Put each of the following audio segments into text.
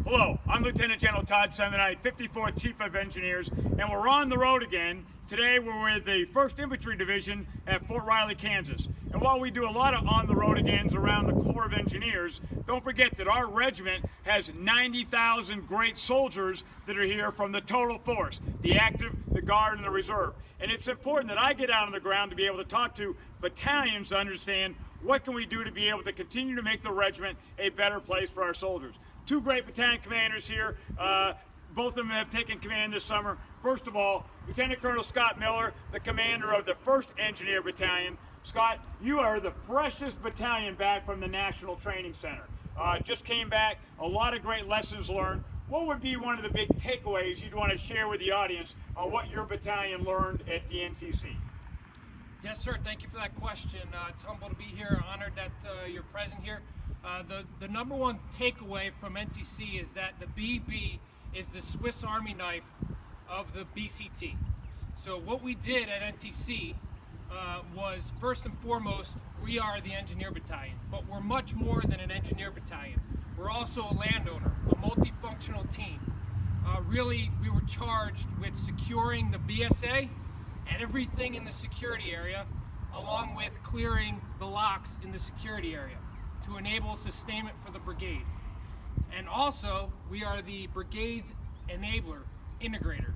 Hello, I'm Lieutenant General Todd Semonite, 54th Chief of Engineers, and we're on the road again. Today we're with the 1st Infantry Division at Fort Riley, Kansas. And while we do a lot of on-the-road-agains around the Corps of Engineers, don't forget that our regiment has 90,000 great soldiers that are here from the total force, the active, the guard, and the reserve. And it's important that I get out on the ground to be able to talk to battalions to understand what can we do to be able to continue to make the regiment a better place for our soldiers. Two great battalion commanders here. Both of them have taken command this summer. First of all, Lieutenant Colonel Scott Miller, the commander of the 1st Engineer Battalion. Scott, you are the freshest battalion back from the National Training Center. Just came back, a lot of great lessons learned. What would be one of the big takeaways you'd want to share with the audience on what your battalion learned at the NTC? Yes, sir. Thank you for that question. It's humble to be here. Honored that you're present here. The number one takeaway from NTC is that the BB is the Swiss Army knife of the BCT. So what we did at NTC was, first and foremost, we are the Engineer Battalion, but we're much more than an Engineer Battalion. We're also a landowner, a multifunctional team. Really, we were charged with securing the BSA and everything in the security area, along with clearing the locks in the security area to enable sustainment for the brigade. And also, we are the brigade's enabler, integrator.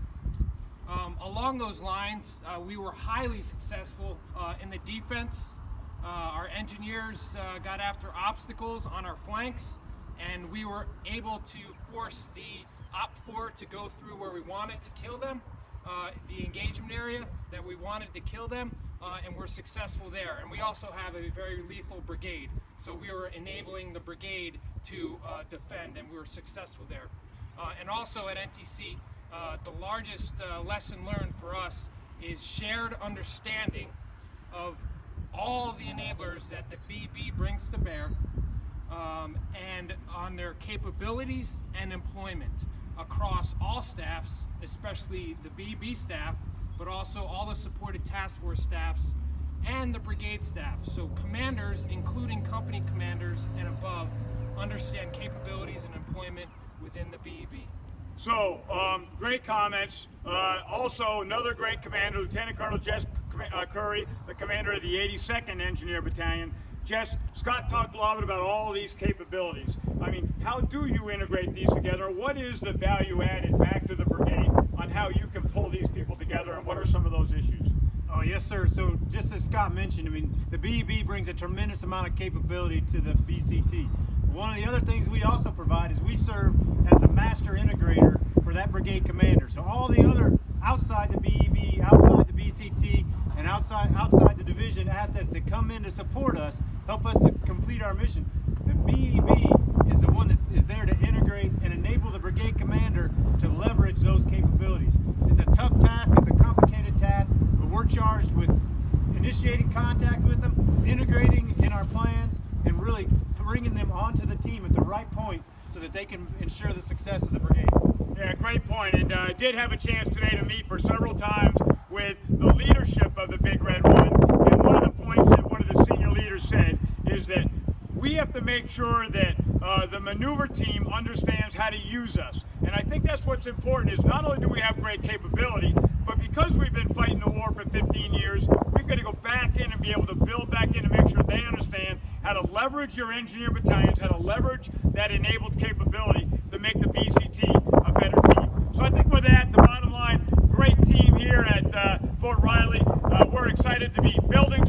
Along those lines, we were highly successful in the defense. Our engineers got after obstacles on our flanks, and we were able to force the OPFOR to go through where we wanted to kill them, the engagement area that we wanted to kill them, and we're successful there. And we also have a very lethal brigade, so we were enabling the brigade to defend, and we were successful there. And also at NTC, the largest lesson learned for us is shared understanding of all the enablers that the BB brings to bear, and on their capabilities and employment across all staffs, especially the BB staff, but also all the supported task force staffs and the brigade staff. So commanders, including company commanders and above, understand capabilities and employment within the BEB. So, great comments. Also, another great commander, Lieutenant Colonel Jess Curry, the commander of the 82nd Engineer Battalion. Jess, Scott talked a lot about all these capabilities. I mean, how do you integrate these together? What is the value added back to the brigade on how you can pull these people together, and what are some of those issues? Oh, yes, sir. So just as Scott mentioned, I mean, the BEB brings a tremendous amount of capability to the BCT. One of the other things we also provide is we serve as the master integrator for that brigade commander. So all the other outside the BEB, outside the BCT, and outside the division assets that come in to support us, help us to complete our mission. The BEB is the one that is there to integrate and enable the brigade commander to leverage those capabilities. It's a tough task, it's a complicated task, but we're charged with initiating contact with them, integrating in our plans, and really bringing them onto the team at the right point so that they can ensure the success of the brigade. Yeah, great point. And I did have a chance today to meet for several times with the leadership of the Big Red One. And one of the points that one of the senior leaders said is that we have to make sure that the maneuver team understands how to use us. And I think that's what's important, is not only do we have great capability, but because we've been fighting the war for 15 years, we've got to go back in and be able to build back in and make sure they understand how to leverage your engineer battalions, how to leverage that enabled capability to make the BCT a better team. So I think with that, the bottom line, great team here at Fort Riley. We're excited to be building